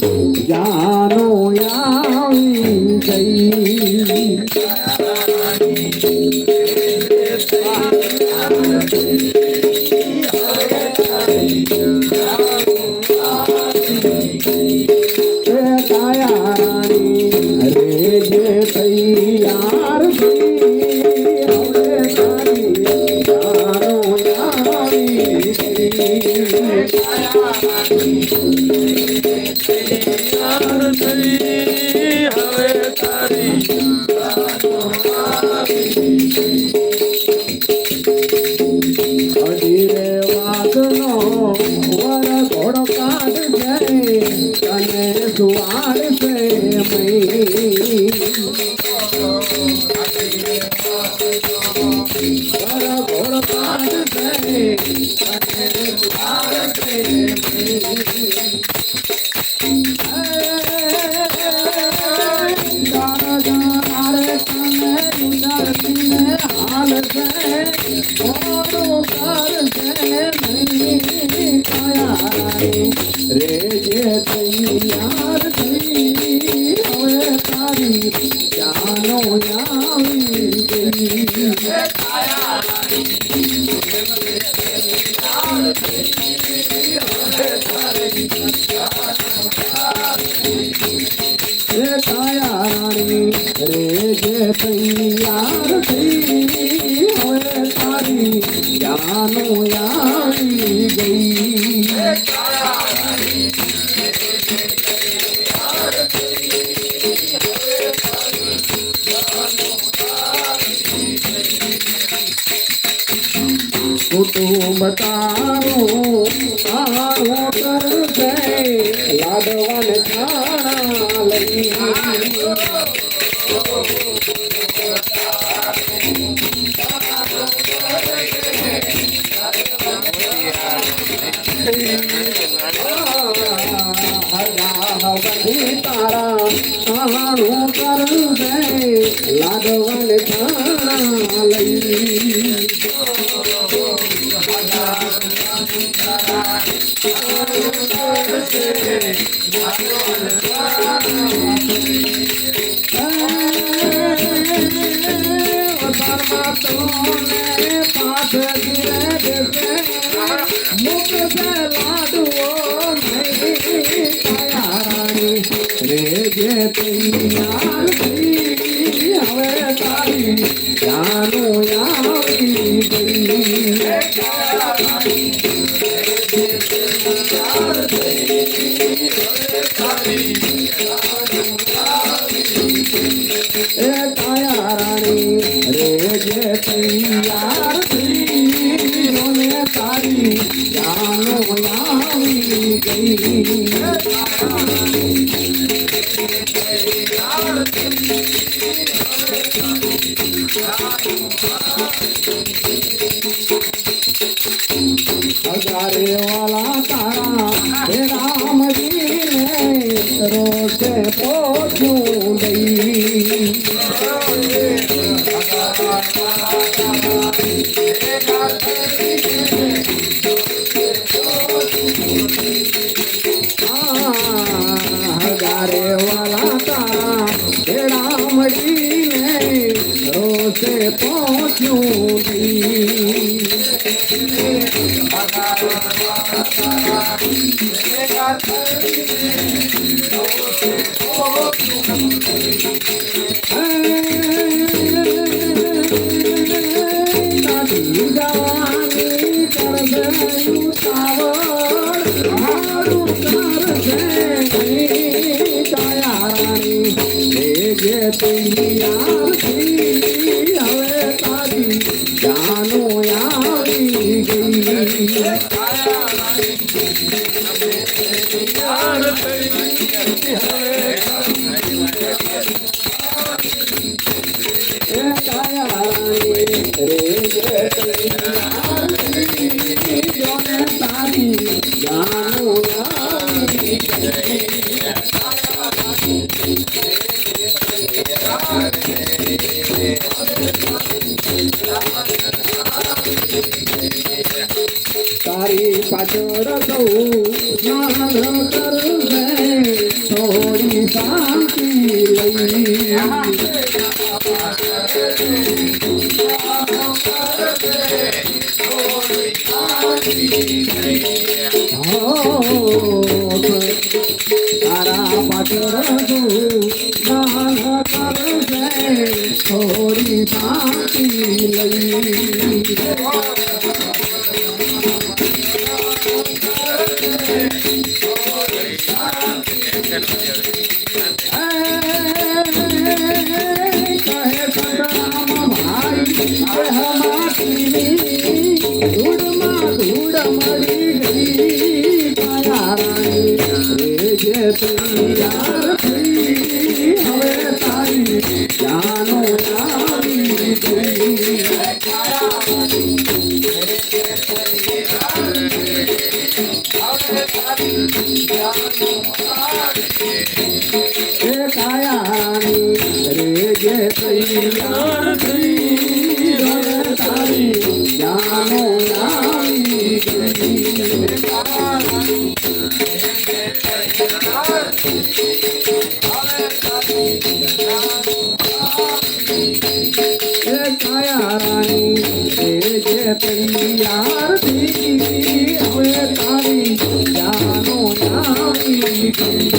જાનો આવી ગઈ કાયા રાણી રે જે તૈયાર હવે તારી જાનો આવી ગઈ અડીરે વાગનો વર ઘોડો કાઢ છે અને સુવાડ છે મઈ વર ઘોડો કાઢ છે અને સુવાડ છે મઈ રે જે તૈયાર થઈ હવે તારી જાનો આવી ગઈ કાયા રાણી રે જે તૈયાર થઈ હવે તારી જાનો આવી ગઈ કુટુંબ તારું તારું કરશે લાડવાન ખાણા લઈ તારા તારું કરશે લાડવાન ખાણા લઈ રે જે તૈયાર થઈ હવે તારી જાનો આવી ગઈ કાયા રાણી રે જે તૈયાર થઈ તારી જાનો આવી ગઈ हजारे वाला तारा हे रामजी ने रोसे पोछूं गई हजारे वाला तारा हे रामजी ने रोसे पोछूं गई તૈયાર થઈ હવે તારી જાનો આવી ગઈ તારી પાછળ સૌ સ્નાન કરશે શાંતિ લઈ તારા પાછળ દાન કરશે થોડી શાંતિ લઈ હવે તારી જાનો આવી ગઈ કાયાની રે જે તૈયાર થઈ હવે તારી જાનો આવી ગઈ કાયારાની રે જે તૈયાર થઈ હવે તારી જાનો આવી ગઈ